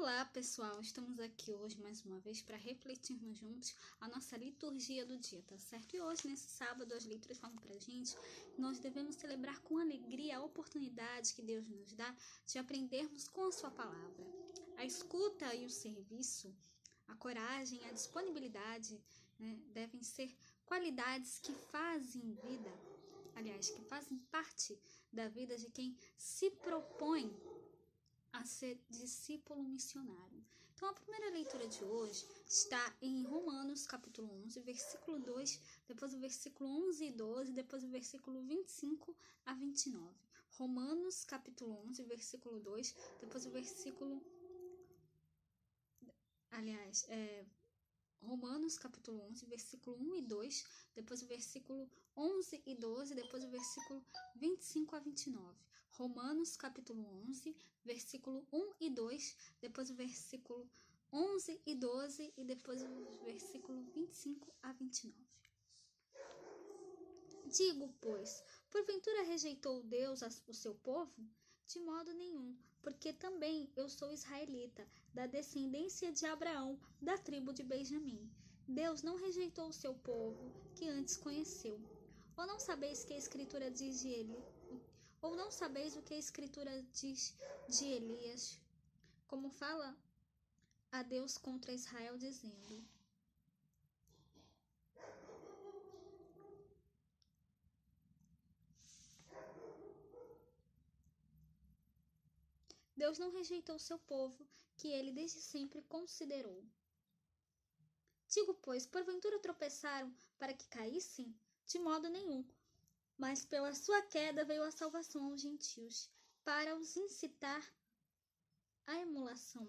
Olá, pessoal! Estamos aqui hoje mais uma vez para refletirmos juntos a nossa liturgia do dia, tá certo? E hoje, nesse sábado, as leituras falam pra gente que nós devemos celebrar com alegria a oportunidade que Deus nos dá de aprendermos com a sua palavra. A escuta e o serviço, a coragem, a disponibilidade, devem ser qualidades que fazem que fazem parte da vida de quem se propõe a ser discípulo missionário. Então, a primeira leitura de hoje está em Romanos, capítulo 11, versículo 2, depois o versículo 11 e 12, depois o versículo 25 a 29. Romanos, capítulo 11, versículo 2, depois o versículo... Romanos, capítulo 11, versículo 1 e 2, depois o versículo 11 e 12, depois o versículo 25 a 29. Romanos, capítulo 11, versículo 1 e 2, depois o versículo 11 e 12 e depois o versículo 25 a 29. Digo, pois, porventura rejeitou Deus o seu povo? De modo nenhum, porque também eu sou israelita, da descendência de Abraão, da tribo de Benjamim. Deus não rejeitou o seu povo, que antes conheceu. Ou não sabeis que a Escritura diz de ele? Ou não sabeis o que a Escritura diz de Elias? Como fala a Deus contra Israel, dizendo: Deus não rejeitou o seu povo, que ele desde sempre considerou. Digo, pois, porventura tropeçaram para que caíssem? De modo nenhum. Mas pela sua queda veio a salvação aos gentios, para os incitar à emulação.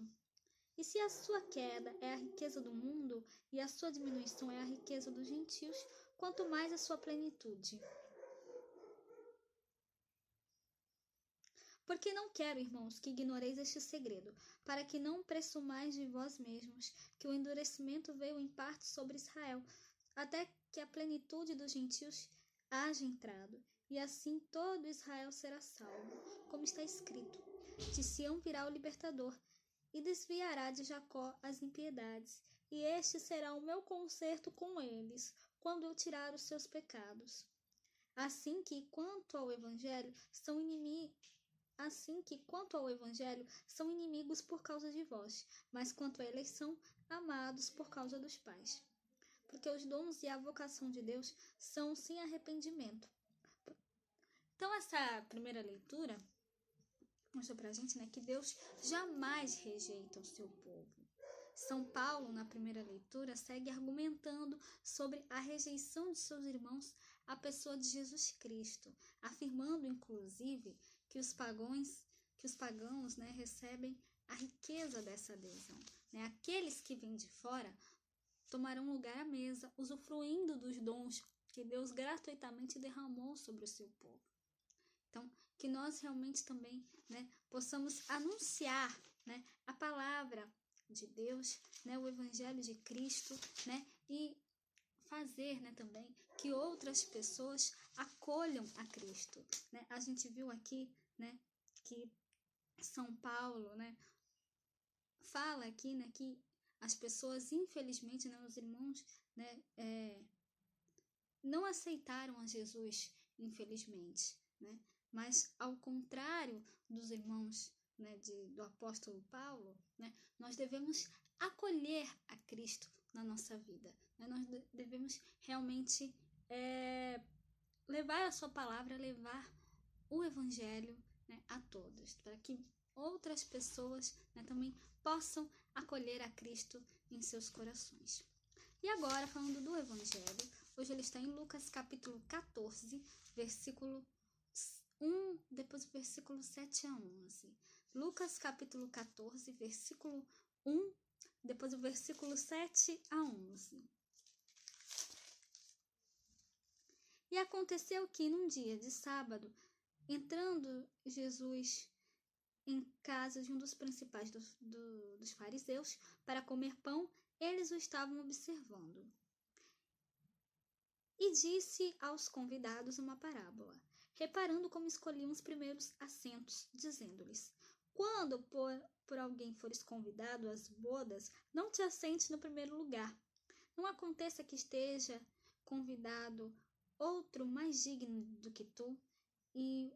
E se a sua queda é a riqueza do mundo, e a sua diminuição é a riqueza dos gentios, quanto mais a sua plenitude. Porque não quero, irmãos, que ignoreis este segredo, para que não presumais de vós mesmos, que o endurecimento veio em parte sobre Israel, até que a plenitude dos gentios haja entrado, e assim todo Israel será salvo, como está escrito: de Sião virá o libertador, e desviará de Jacó as impiedades, e este será o meu concerto com eles, quando eu tirar os seus pecados. Assim que, quanto ao Evangelho, são inimigos por causa de vós, mas quanto a eleição, amados por causa dos pais. Porque os dons e a vocação de Deus são sem arrependimento. Então, essa primeira leitura mostra pra gente, que Deus jamais rejeita o seu povo. São Paulo, na primeira leitura, segue argumentando sobre a rejeição de seus irmãos à pessoa de Jesus Cristo, afirmando, inclusive, que os pagãos, recebem a riqueza dessa adesão. Aqueles que vêm de fora tomarão lugar à mesa, usufruindo dos dons que Deus gratuitamente derramou sobre o seu povo. Então, que nós realmente também possamos anunciar a palavra de Deus, o Evangelho de Cristo, e fazer também que outras pessoas acolham a Cristo. A gente viu aqui que São Paulo fala aqui que as pessoas, infelizmente, os irmãos não aceitaram a Jesus, infelizmente, mas ao contrário dos irmãos do apóstolo Paulo, nós devemos acolher a Cristo na nossa vida, nós devemos realmente levar a sua palavra, levar o Evangelho a todos, para que outras pessoas também possam acolher a Cristo em seus corações. E agora, falando do Evangelho, hoje ele está em Lucas capítulo 14, versículo 1, depois o versículo 7 a 11. Lucas capítulo 14, versículo 1, depois o versículo 7 a 11. E aconteceu que, num dia de sábado, entrando Jesus em casa de um dos principais dos fariseus para comer pão, eles o estavam observando. E disse aos convidados uma parábola, reparando como escolhiam os primeiros assentos, dizendo-lhes: Quando por alguém fores convidado às bodas, não te assentes no primeiro lugar. Não aconteça que esteja convidado outro mais digno do que tu, e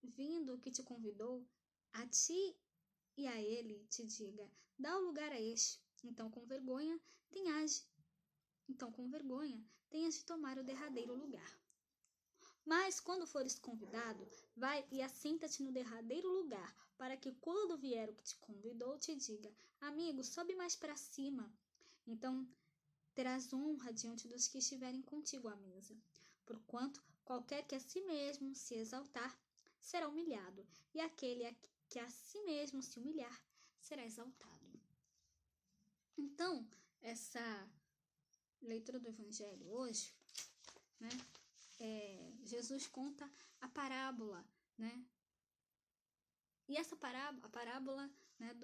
vindo o que te convidou, a ti e a ele te diga: dá o lugar a este. Então com vergonha tenhas de tomar o derradeiro lugar. Mas quando fores convidado, vai e assenta-te no derradeiro lugar, para que quando vier o que te convidou, te diga: amigo, sobe mais para cima. Então terás honra diante dos que estiverem contigo à mesa. Porquanto qualquer que a si mesmo se exaltar, será humilhado, e aquele que a si mesmo se humilhar, será exaltado. Então, essa leitura do Evangelho hoje, né? Jesus conta a parábola, né? E essa parábola, né,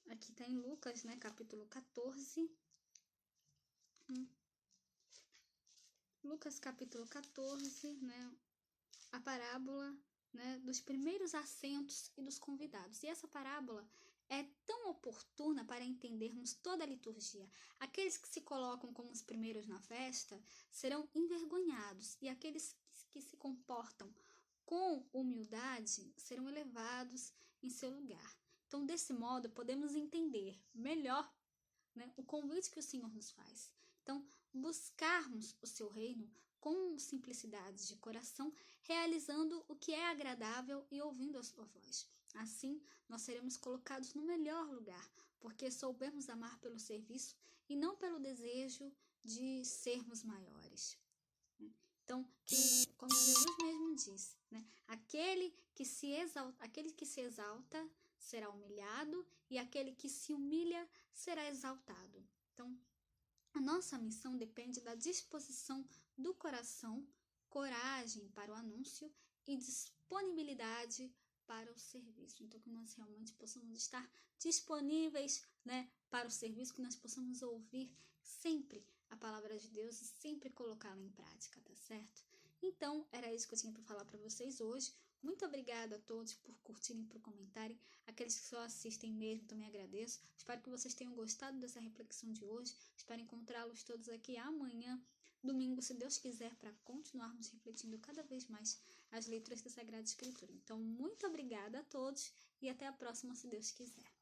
aqui está em Lucas, né, capítulo 14. Lucas capítulo 14, né, a parábola, né, dos primeiros assentos e dos convidados. E essa parábola é tão oportuna para entendermos toda a liturgia. Aqueles que se colocam como os primeiros na festa serão envergonhados, e aqueles que se comportam com humildade serão elevados em seu lugar. Então, desse modo, podemos entender melhor, né, o convite que o Senhor nos faz. Então, buscarmos o seu reino com simplicidade de coração, realizando o que é agradável e ouvindo a sua voz. Assim, nós seremos colocados no melhor lugar, porque soubemos amar pelo serviço e não pelo desejo de sermos maiores. Então, como Jesus mesmo diz, né, aquele que se exalta será humilhado, e aquele que se humilha será exaltado. Então, a nossa missão depende da disposição do coração, coragem para o anúncio e disponibilidade para o serviço. Então, que nós realmente possamos estar disponíveis, né, para o serviço, que nós possamos ouvir sempre a palavra de Deus e sempre colocá-la em prática, tá certo? Então, era isso que eu tinha para falar para vocês hoje. Muito obrigada a todos por curtirem, por comentarem. Aqueles que só assistem mesmo, também agradeço. Espero que vocês tenham gostado dessa reflexão de hoje. Espero encontrá-los todos aqui amanhã, domingo, se Deus quiser, para continuarmos refletindo cada vez mais as leituras da Sagrada Escritura. Então, muito obrigada a todos e até a próxima, se Deus quiser.